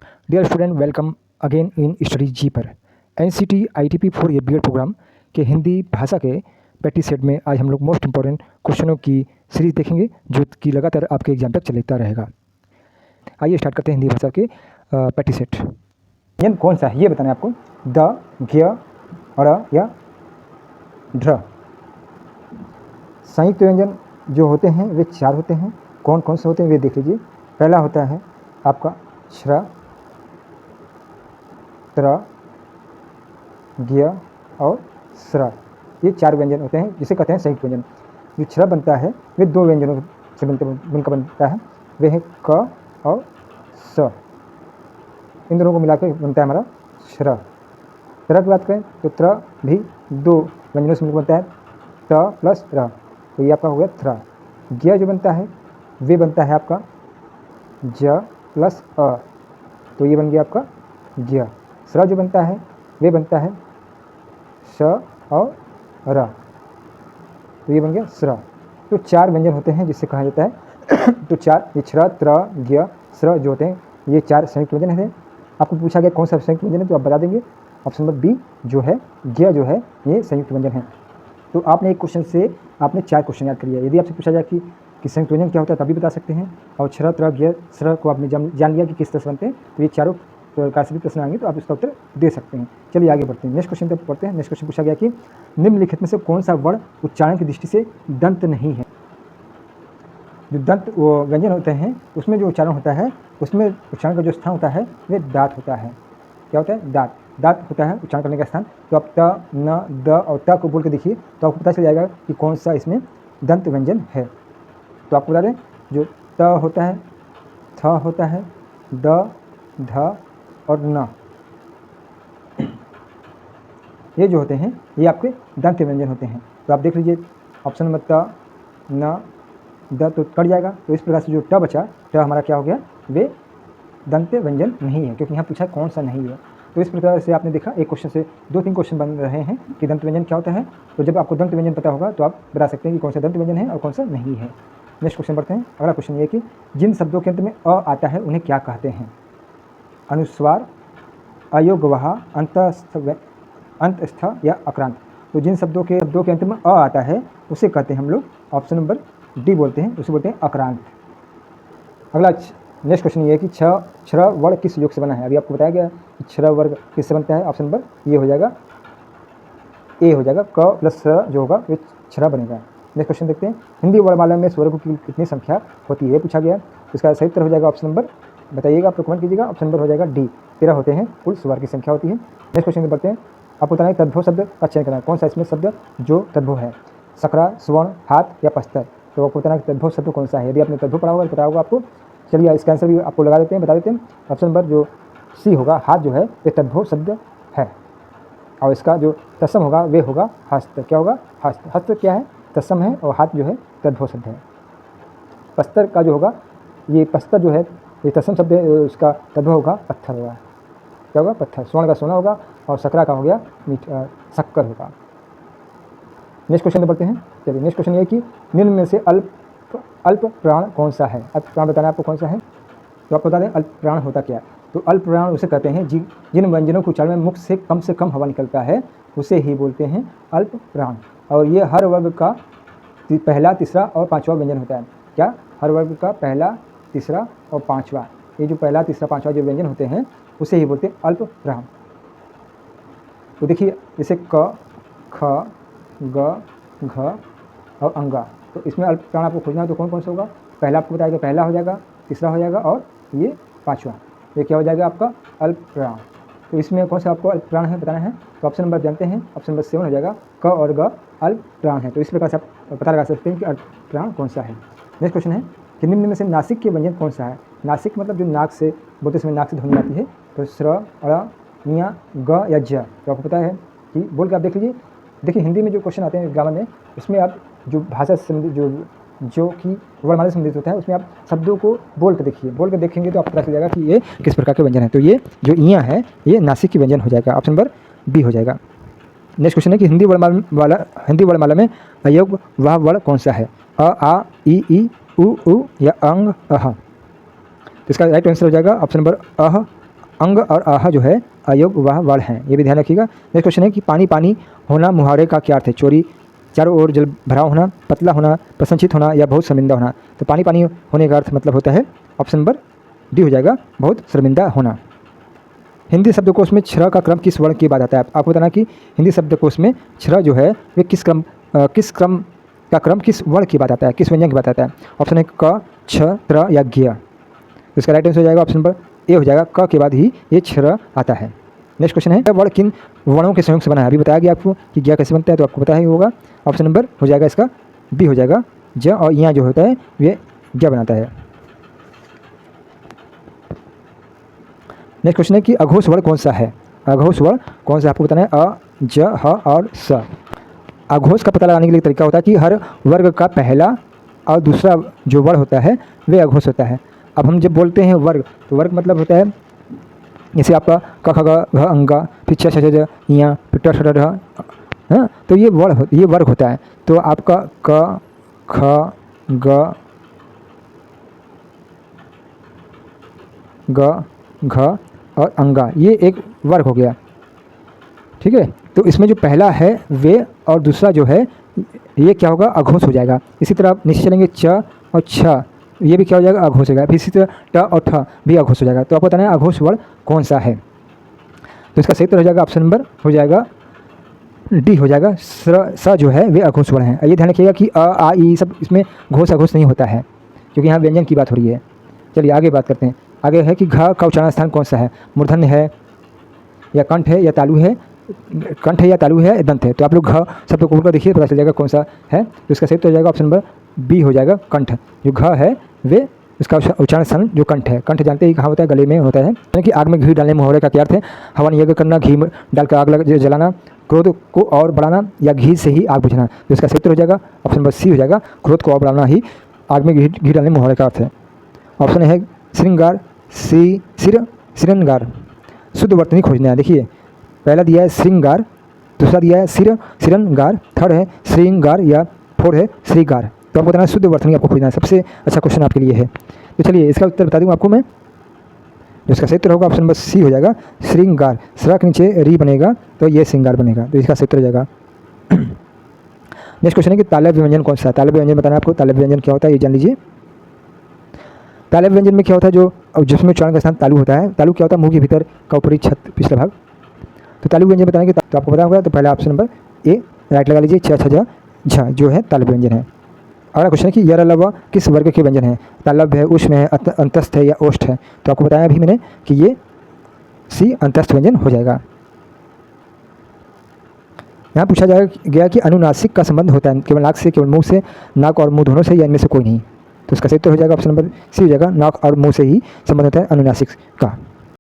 Dear student, welcome again in study G पर। NCT ITP 4 ये BEd programme के हिंदी भाषा के प्रैक्टिस सेट में आज हम लोग मोस्ट इंपॉर्टेंट क्वेश्चनों की सीरीज देखेंगे जो कि लगातार आपके एग्जाम तक चलता रहेगा। आइए स्टार्ट करते हैं हिंदी भाषा के प्रैक्टिस सेट। व्यंजन कौन सा है ये बताना है आपको। द, ज्ञ, ड़ या ढ्र। संयुक्त व्यंजन जो होते हैं वे 4 होते हैं। कौन कौन से होते हैं वे देख लीजिए। पहला होता है आपका श्र, त्र, ज्ञ और स्र। ये 4 व्यंजन होते हैं जिसे कहते हैं संयुक्त व्यंजन। जो श्र बनता है वे 2 व्यंजनों से मिलकर बनता है, वे हैं क और स। इन दोनों को मिलाकर बनता है हमारा श्र। त्र की बात करें तो त्र भी 2 व्यंजनों से मिलकर बनता है, ट प्लस र, तो ये आपका हो गया थ्रा। ज्ञ जो बनता है वे बनता है आपका ज प्लस अ, तो ये बन गया आपका ज्ञ। स्र जो बनता है वे बनता है श और र, तो ये बन गया स्र। तो 4 व्यंजन होते हैं जिससे कहा जाता है तो 4 ये श्र, त्र, ज्ञ, स्र जो होते हैं ये 4 संयुक्त व्यंजन हैं। आपको पूछा गया कौन सा संयुक्त व्यंजन है तो आप बता देंगे। ऑप्शन नंबर बी जो है ज्ञ जो है ये संयुक्त व्यंजन है। तो आपने एक क्वेश्चन से आपने 4 क्वेश्चन याद कर लिया। यदि आपसे पूछा जाए कि संयुक्त व्यंजन क्या होता है तभी बता सकते हैं। और श्र, त्र, ज्ञ, स्र को आपने जान लिया कि किस तरह से बनते हैं, तो ये चारों प्रकार से भी प्रश्न आएंगे तो आप इसका उत्तर दे सकते हैं। चलिए आगे बढ़ते हैं। नेक्स्ट क्वेश्चन तक पढ़ते हैं। नेक्स्ट क्वेश्चन पूछा गया कि निम्नलिखित में से कौन सा वर्ण उच्चारण की दृष्टि से दंत नहीं है। जो दंत वो व्यंजन होते हैं उसमें जो उच्चारण होता है उसमें उच्चारण का जो स्थान होता है वह दांत होता है। क्या होता है? दांत। दांत होता है उच्चारण करने का स्थान। तो आप त, न, द और त को बोल के देखिए तो आपको पता चल जाएगा कि कौन सा इसमें दंत व्यंजन है। तो आपको बता दें जो त होता है, थ होता है, द, ध और न, ये जो होते हैं ये आपके दंत व्यंजन होते हैं। तो आप देख लीजिए ऑप्शन नंबर त, न, द तो कट जाएगा। तो इस प्रकार से जो ट बचा, ट हमारा क्या हो गया, वे दंत व्यंजन नहीं है, क्योंकि यहाँ पूछा कौन सा नहीं है। तो इस प्रकार से आपने देखा एक क्वेश्चन से 2-3 क्वेश्चन बन रहे हैं कि दंत व्यंजन क्या होता है। तो जब आपको दंत व्यंजन पता होगा तो आप बता सकते हैं कि कौन सा दंत व्यंजन है और कौन सा नहीं है। नेक्स्ट क्वेश्चन बढ़ते हैं। अगला क्वेश्चन ये कि जिन शब्दों के अंत में अ आता है उन्हें क्या कहते हैं। अनुस्वार, अयोगवाह, अंतस्थ या अक्रांत। तो जिन शब्दों के अंत में अ आता है उसे कहते हैं हम लोग ऑप्शन नंबर डी बोलते हैं, उसे बोलते हैं अक्रांत। अगला नेक्स्ट क्वेश्चन ये है कि क्षर वर्ग किस योग से बना है। अभी आपको बताया गया कि क्षर वर्ग किससे बनता है। ऑप्शन नंबर ये हो जाएगा, ए हो जाएगा। क प्लस स जो होगा वो क्षर बनेगा। नेक्स्ट क्वेश्चन देखते हैं। हिंदी वर्णमाला में स्वरों की कितनी संख्या होती है पूछा गया। तो इसका सही उत्तर हो जाएगा ऑप्शन नंबर, बताइएगा, आप कमेंट कीजिएगा। ऑप्शन नंबर हो जाएगा डी, 13 होते हैं कुल स्वर की संख्या होती है। नेक्स्ट क्वेश्चन में बढ़ते हैं। आपको बताना है तद्भव शब्द का चयन करना है। कौन सा इसमें शब्द जो तद्भव है, सकरा, स्वर्ण, हाथ या पस्तर। तो आपको बताना है तद्भव शब्द कौन सा है। यदि आपने तद्भव पढ़ा होगा पता होगा आपको। चलिए इसका आंसर भी आपको लगा देते हैं, बता देते हैं। ऑप्शन नंबर जो सी होगा, हाथ जो है ये तद्भव शब्द है। और इसका जो तत्सम होगा वे होगा हस्त। क्या होगा? हस्त। हस्त क्या है? तत्सम है और हाथ जो है तद्भव शब्द है। पस्तर का जो होगा, ये पस्तर जो है ये तत्सम शब्द है, उसका तद्भव होगा पत्थर होगा। क्या होगा? पत्थर। स्वर्ण का सोना होगा और सकरा का हो गया शक्कर होगा। नेक्स्ट क्वेश्चन में बढ़ते हैं। चलिए नेक्स्ट क्वेश्चन ये कि निम्न में से अल्प प्राण कौन सा है। अल्प प्राण बताना है आपको कौन सा है। तो आपको बता दें अल्प प्राण होता क्या है। तो अल्प प्राण उसे कहते हैं जिन व्यंजनों को उच्चारण में मुख से कम हवा निकलता है उसे ही बोलते हैं अल्प प्राण। और ये हर वर्ग का पहला, तीसरा और पांचवा व्यंजन होता है। क्या? हर वर्ग का पहला, तीसरा और पांचवा, ये जो पहला, तीसरा, पांचवा जो व्यंजन होते हैं उसे ही बोलते हैं अल्प प्राण। तो देखिए जैसे क, ख, ग, घ और अंगा। तो इसमें अल्प प्राण आपको खोजना है तो कौन कौन सा होगा। पहला आपको बताएगा, पहला हो जाएगा, तीसरा हो जाएगा और ये पांचवा, ये क्या हो जाएगा आपका अल्प प्राण। तो इसमें कौन सा आपको अल्प प्राण है बताना है। तो ऑप्शन नंबर जानते हैं, ऑप्शन नंबर 7 हो जाएगा, क और ग अल्प प्राण है। तो इस प्रकार से आप पता लगा सकते हैं कि अल्प प्राण कौन सा है। नेक्स्ट क्वेश्चन है कि निम्न में से नासिक के व्यंजन कौन सा है। नासिक मतलब जो नाक से बोलते समय नाक से ध्वनि आती है। तो श्र, अ, ञ, ग या ज। तो आपको पता है कि बोल के आप देख लीजिए। देखिए हिंदी में जो क्वेश्चन आते हैं ग्रामर में, उसमें आप जो भाषा से जो कि वर्णमाला से संबंधित होता है उसमें आप शब्दों को बोल कर देखिए। बोल कर देखेंगे तो आपको पता चल जाएगा कि ये किस प्रकार के व्यंजन है। तो ये जो इयाँ है ये नासिक की व्यंजन हो जाएगा। ऑप्शन नंबर बी हो जाएगा। नेक्स्ट क्वेश्चन है कि हिंदी वर्णमाला में अयोग वह वर्ण कौन सा है। अ, आ, इ, उ या अंग, अह। तो इसका राइट आंसर हो जाएगा ऑप्शन नंबर अह, अंग और आह जो है अयोग वह वर्ण है, ये भी ध्यान रखिएगा। नेक्स्ट क्वेश्चन है कि पानी पानी होना मुहावरे का क्या अर्थ है? चोरी, चारों ओर जल भरा होना, पतला होना, प्रसन्नचित होना या बहुत शर्मिंदा होना। तो पानी पानी होने का अर्थ मतलब होता है ऑप्शन नंबर डी हो जाएगा, बहुत शर्मिंदा होना। हिंदी शब्दकोश में क्षर का क्रम किस वर्ण के बाद आता है? आपको बताना कि हिंदी शब्दकोश में क्षर जो है वे किस क्रम का क्रम किस वर्ण के बाद आता है, किस व्यंजन के बाद आता है? ऑप्शन है क, छ, त्र या ज्ञ। तो इसका राइट आंसर हो जाएगा ऑप्शन नंबर ए हो जाएगा, क के बाद ही ये क्षर आता है। नेक्स्ट क्वेश्चन है वर्ण किन वर्णों के संयोग से बना है? अभी बताया गया आपको कि ज्ञ कैसे बनता है, तो आपको पता ही होगा। ऑप्शन नंबर हो जाएगा इसका बी हो जाएगा, ज और यहाँ जो होता है ये ज्ञ बनाता है। नेक्स्ट क्वेश्चन है कि अघोष वर्ण कौन सा है? अघोष वर्ण कौन सा आपको बताना है? अ, ज, ह और स। अघोष का पता लगाने के लिए तरीका होता है कि हर वर्ग का पहला और दूसरा जो वर्ण होता है वे अघोष होता है। अब हम जब बोलते हैं वर्ग, तो वर्ग मतलब होता है जैसे आपका क, ख, ग, घ, अंगा, फिर छ, छ, ज, ञ, फिर ट, ठ, ड, हाँ, तो ये वर्ग होता है। तो आपका क, ख, ग, घ और अंगा ये एक वर्ग हो गया, ठीक है। तो इसमें जो पहला है वे और दूसरा जो है ये क्या होगा? अघोष हो जाएगा। इसी तरह आप नीचे चलेंगे, च और छ ये भी क्या हो जाएगा? अघोष हो जाएगा। फिर इसी तरह ट और ठ भी अघोष हो जाएगा। तो आपको बताना है अघोष वर्ण कौन सा है। तो इसका सही उत्तर हो जाएगा ऑप्शन नंबर हो जाएगा डी हो जाएगा, स जो है वे अघोष वर्ण है। ये ध्यान रखिएगा कि अ, आ, ई सब इसमें घोष अघोष नहीं होता है, क्योंकि यहाँ व्यंजन की बात हो रही है। चलिए आगे बात करते हैं। आगे है कि घ का उच्चारण स्थान कौन सा है? मूर्धन्य है या कंठ है या तालु है? कंठ है या तालु है या दंत है? तो आप लोग घ शब्द को बोलकर देखिए, पता चल जाएगा कौन सा है। तो इसका सही हो जाएगा ऑप्शन नंबर बी हो जाएगा, कंठ। जो घ है वे इसका उच्चारण स्थान जो कंठ है। कंठ जानते ही कहाँ होता है? गले में होता है। यानी कि आग में घी डालने मुहावरे का क्या अर्थ है? हवन यज्ञ करना, घी डालकर आग जलाना, क्रोध को और बढ़ाना या घी से ही आग बुझाना। तो इसका सही हो जाएगा ऑप्शन नंबर सी हो जाएगा, क्रोध को और बढ़ाना ही आग में घी डालने मुहावरे का अर्थ है। ऑप्शन है श्रृंगार, श्रृंगार। शुद्ध वर्तनी खोजना है। देखिए पहला दिया है श्रृंगार, दूसरा दिया है श्रृंगार, थर्ड है श्रृंगार या फोर्थ है श्रीगार। तो आपको बताना है शुद्ध वर्तनी आपको खोजना है। सबसे अच्छा क्वेश्चन आपके लिए है। तो चलिए इसका उत्तर बता दूँ आपको मैं। जो इसका सही उत्तर होगा ऑप्शन नंबर सी हो जाएगा, श्रृंगार। स्र के नीचे री बनेगा तो ये श्रृंगार बनेगा। तो इसका सही उत्तर हो जाएगा। नेक्स्ट क्वेश्चन है कि तालव्य व्यंजन कौन सा है? तालव्य व्यंजन बताना आपको। तालव्य व्यंजन क्या होता है ये जान लीजिए। तालव्य व्यंजन में क्या होता है? जो जिसमें उच्चारण का स्थान तालु होता है। तालु क्या होता है? मुंह के भीतर का ऊपरी छत पिछला भाग। तो तालु व्यंजन बताएंगे तो आपको पता होगा। तो पहला ऑप्शन नंबर ए राइट लगा लीजिए, छ, छ, ज, झ जो है तालव्य व्यंजन है। अगला क्वेश्चन है कि यर लव किस वर्ग के व्यंजन है? तालव्य है, उष्म है, अंतस्थ है या ओष्ठ है? तो आपको बताया अभी मैंने कि ये सी अंतस्थ व्यंजन हो जाएगा। यहाँ पूछा गया कि अनुनासिक का संबंध होता है केवल नाक से, केवल मुंह से, नाक और मुंह दोनों से, या इनमें से कोई नहीं? तो इसका सही उत्तर हो जाएगा ऑप्शन नंबर सी हो जाएगा, नाक और मुंह से ही संबंध होता है अनुनासिक का।